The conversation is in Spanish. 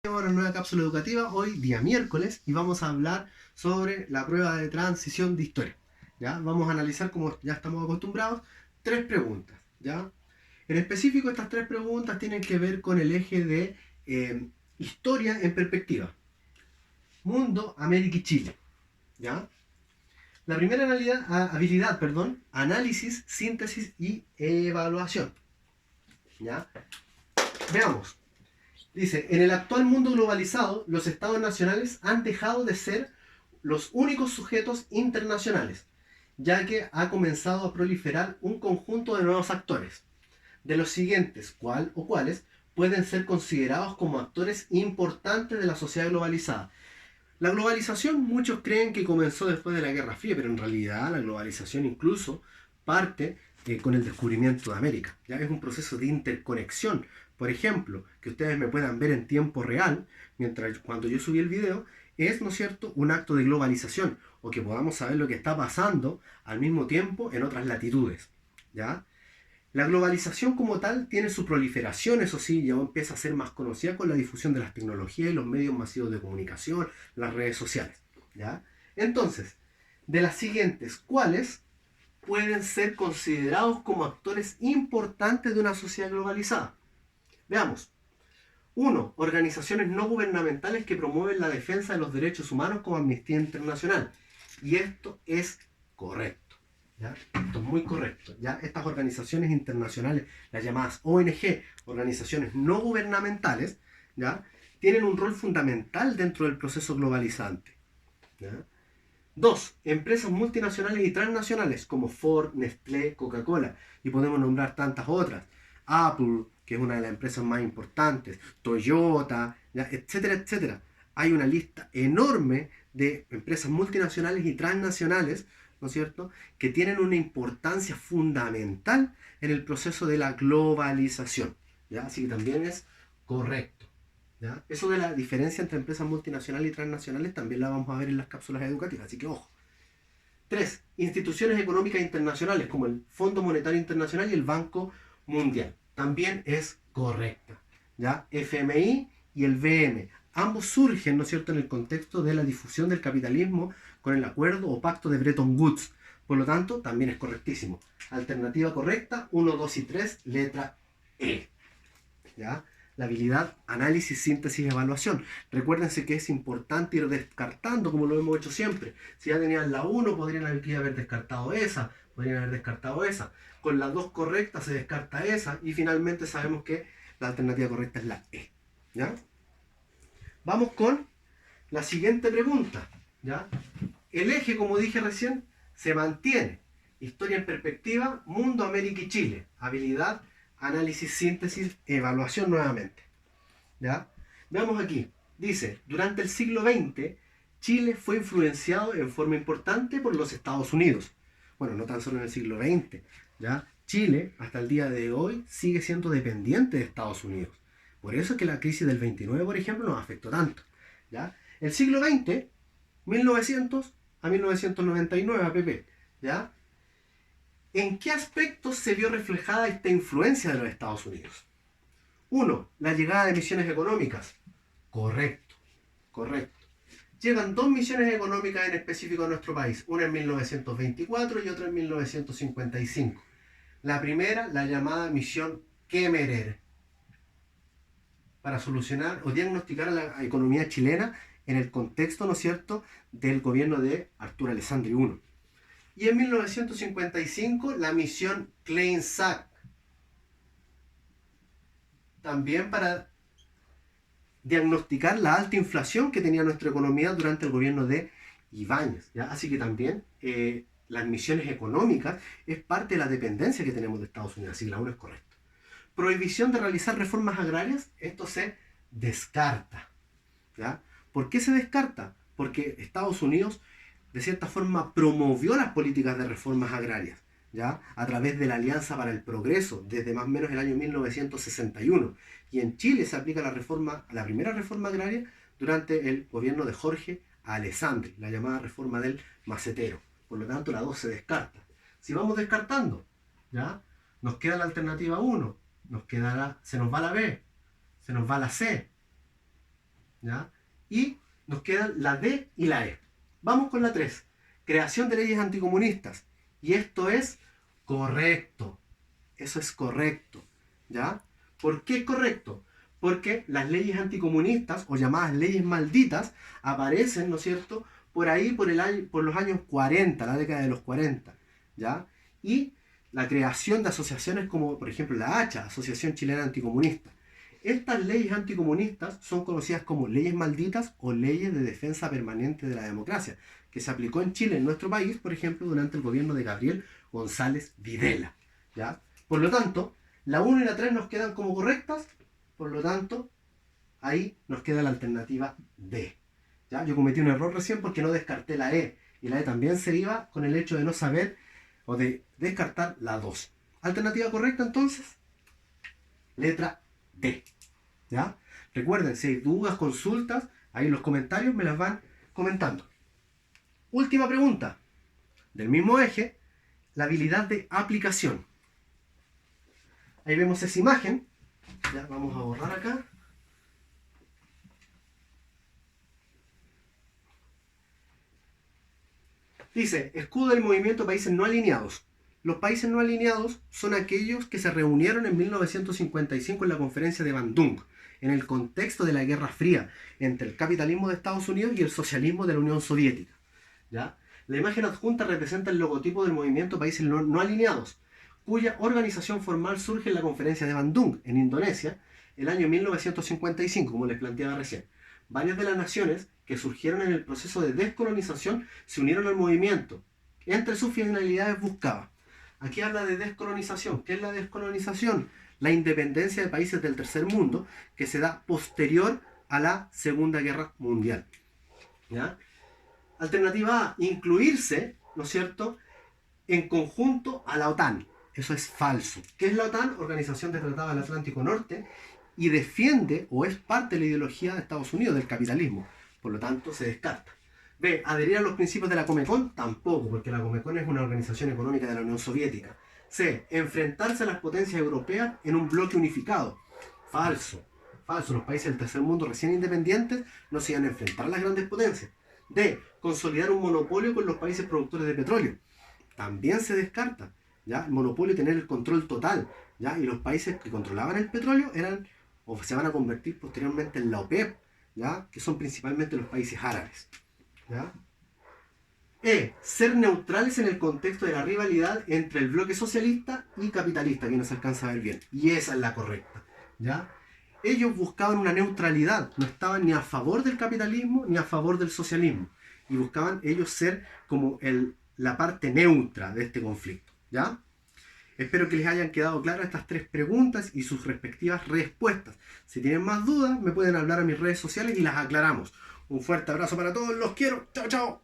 Una nueva cápsula educativa, hoy día miércoles, y vamos a hablar sobre la prueba de transición de historia. ¿Ya? Vamos a analizar, como ya estamos acostumbrados, tres preguntas. ¿Ya? En específico, estas tres preguntas tienen que ver con el eje de historia en perspectiva. Mundo, América y Chile. ¿Ya? La primera habilidad, análisis, síntesis y evaluación. ¿Ya? Veamos. Dice, en el actual mundo globalizado, los estados nacionales han dejado de ser los únicos sujetos internacionales, ya que ha comenzado a proliferar un conjunto de nuevos actores, de los siguientes, cuál o cuáles, pueden ser considerados como actores importantes de la sociedad globalizada. La globalización, muchos creen que comenzó después de la Guerra Fría, pero en realidad la globalización incluso parte con el descubrimiento de América. Ya es un proceso de interconexión. Por ejemplo, que ustedes me puedan ver en tiempo real, mientras cuando yo subí el video, es, ¿no es cierto?, un acto de globalización, o que podamos saber lo que está pasando al mismo tiempo en otras latitudes. ¿Ya? La globalización como tal tiene su proliferación, eso sí, ya empieza a ser más conocida con la difusión de las tecnologías y los medios masivos de comunicación, las redes sociales. ¿Ya? Entonces, de las siguientes, ¿cuáles pueden ser considerados como actores importantes de una sociedad globalizada? Veamos. 1. Organizaciones no gubernamentales que promueven la defensa de los derechos humanos como Amnistía Internacional. Y esto es correcto. ¿Ya? Esto es muy correcto. ¿Ya? Estas organizaciones internacionales, las llamadas ONG, organizaciones no gubernamentales, ¿ya? Tienen un rol fundamental dentro del proceso globalizante. ¿Ya? 2. Empresas multinacionales y transnacionales como Ford, Nestlé, Coca-Cola, y podemos nombrar tantas otras. Apple, que es una de las empresas más importantes, Toyota, ¿ya? Etcétera, etcétera. Hay una lista enorme de empresas multinacionales y transnacionales, ¿no es cierto?, que tienen una importancia fundamental en el proceso de la globalización. ¿Ya? Así que también es correcto. ¿Ya? Eso de la diferencia entre empresas multinacionales y transnacionales también la vamos a ver en las cápsulas educativas, así que ojo. 3. Instituciones económicas internacionales como el Fondo Monetario Internacional y el Banco Mundial. También es correcta. ¿Ya? FMI y el VM. Ambos surgen, ¿no es cierto?, en el contexto de la difusión del capitalismo con el acuerdo o pacto de Bretton Woods. Por lo tanto, también es correctísimo. Alternativa correcta, 1, 2 y 3, letra E. ¿Ya? La habilidad análisis, síntesis y evaluación. Recuérdense que es importante ir descartando, como lo hemos hecho siempre. Si ya tenían la 1, podrían haber descartado esa, podrían haber descartado esa. Con las 2 correctas se descarta esa y finalmente sabemos que la alternativa correcta es la E. ¿Ya? Vamos con la siguiente pregunta. ¿Ya? El eje, como dije recién, se mantiene. Historia en perspectiva, mundo, América y Chile. Habilidad, análisis, síntesis, evaluación nuevamente. ¿Ya? Veamos aquí. Dice, durante el siglo XX, Chile fue influenciado en forma importante por los Estados Unidos. Bueno, no tan solo en el siglo XX. ¿Ya? Chile, hasta el día de hoy, sigue siendo dependiente de Estados Unidos. Por eso es que la crisis del 29, por ejemplo, nos afectó tanto. ¿Ya? El siglo XX, 1900 a 1999, APP. ¿Ya? ¿En qué aspectos se vio reflejada esta influencia de los Estados Unidos? 1. La llegada de misiones económicas. Correcto, correcto. Llegan dos misiones económicas en específico a nuestro país, una en 1924 y otra en 1955. La primera, la llamada misión Kemmerer, para solucionar o diagnosticar a la economía chilena en el contexto, ¿no es cierto?, del gobierno de Arturo Alessandri I. Y en 1955 la misión Klein-Sack, también para diagnosticar la alta inflación que tenía nuestra economía durante el gobierno de Ibáñez. ¿Ya? Así que también las misiones económicas es parte de la dependencia que tenemos de Estados Unidos, así que la 1 es correcta. Prohibición de realizar reformas agrarias, esto se descarta. ¿Ya? ¿Por qué se descarta? Porque Estados Unidos de cierta forma promovió las políticas de reformas agrarias, ¿ya? A través de la Alianza para el Progreso, desde más o menos el año 1961. Y en Chile se aplica la primera reforma agraria durante el gobierno de Jorge Alessandri, la llamada reforma del macetero. Por lo tanto, la 2 se descarta. Si vamos descartando, ¿ya? Nos queda la alternativa 1, se nos va la B, se nos va la C. ¿ya? Y nos quedan la D y la E. Vamos con la 3. Creación de leyes anticomunistas. Y esto es correcto. Eso es correcto. ¿Ya? ¿Por qué es correcto? Porque las leyes anticomunistas, o llamadas leyes malditas, aparecen, ¿no es cierto?, por ahí, por los años 40, la década de los 40. ¿Ya? Y la creación de asociaciones como, por ejemplo, la ACHA, Asociación Chilena Anticomunista. Estas leyes anticomunistas son conocidas como leyes malditas o leyes de defensa permanente de la democracia, que se aplicó en Chile, en nuestro país, por ejemplo, durante el gobierno de Gabriel González Videla. ¿Ya? Por lo tanto, la 1 y la 3 nos quedan como correctas, por lo tanto, ahí nos queda la alternativa D. ¿Ya? Yo cometí un error recién porque no descarté la E, y la E también se iba con el hecho de no saber o de descartar la 2. Alternativa correcta entonces, letra D. ¿Ya? Recuerden, si hay dudas, consultas, ahí en los comentarios me las van comentando. Última pregunta. Del mismo eje, la habilidad de aplicación. Ahí vemos esa imagen. Ya, vamos a borrar acá. Dice, escudo del movimiento Países No Alineados. Los países no alineados son aquellos que se reunieron en 1955 en la conferencia de Bandung, en el contexto de la Guerra Fría entre el capitalismo de Estados Unidos y el socialismo de la Unión Soviética. ¿Ya? La imagen adjunta representa el logotipo del movimiento Países No Alineados, cuya organización formal surge en la conferencia de Bandung, en Indonesia, el año 1955, como les planteaba recién. Varias de las naciones que surgieron en el proceso de descolonización se unieron al movimiento. Entre sus finalidades buscaba. Aquí habla de descolonización. ¿Qué es la descolonización? La independencia de países del tercer mundo que se da posterior a la Segunda Guerra Mundial. ¿Ya? Alternativa A, incluirse, ¿no es cierto?, en conjunto a la OTAN. Eso es falso. ¿Qué es la OTAN? Organización de Tratado del Atlántico Norte, y defiende o es parte de la ideología de Estados Unidos, del capitalismo. Por lo tanto, se descarta. B, adherir a los principios de la Comecon, tampoco, porque la Comecon es una organización económica de la Unión Soviética. C, enfrentarse a las potencias europeas en un bloque unificado. Falso. Falso. Los países del tercer mundo recién independientes no se iban a enfrentar a las grandes potencias. D, consolidar un monopolio con los países productores de petróleo. También se descarta. ¿Ya? El monopolio, tener el control total. ¿Ya? Y los países que controlaban el petróleo eran o se van a convertir posteriormente en la OPEP, ¿ya? Que son principalmente los países árabes. ¿Ya? E, ser neutrales en el contexto de la rivalidad entre el bloque socialista y capitalista, que no se alcanza a ver bien. Y esa es la correcta. ¿Ya? Ellos buscaban una neutralidad, no estaban ni a favor del capitalismo ni a favor del socialismo. Y buscaban ellos ser como la parte neutra de este conflicto. ¿Ya? Espero que les hayan quedado claras estas 3 preguntas y sus respectivas respuestas. Si tienen más dudas, me pueden hablar a mis redes sociales y las aclaramos. Un fuerte abrazo para todos, los quiero. Chao, chao.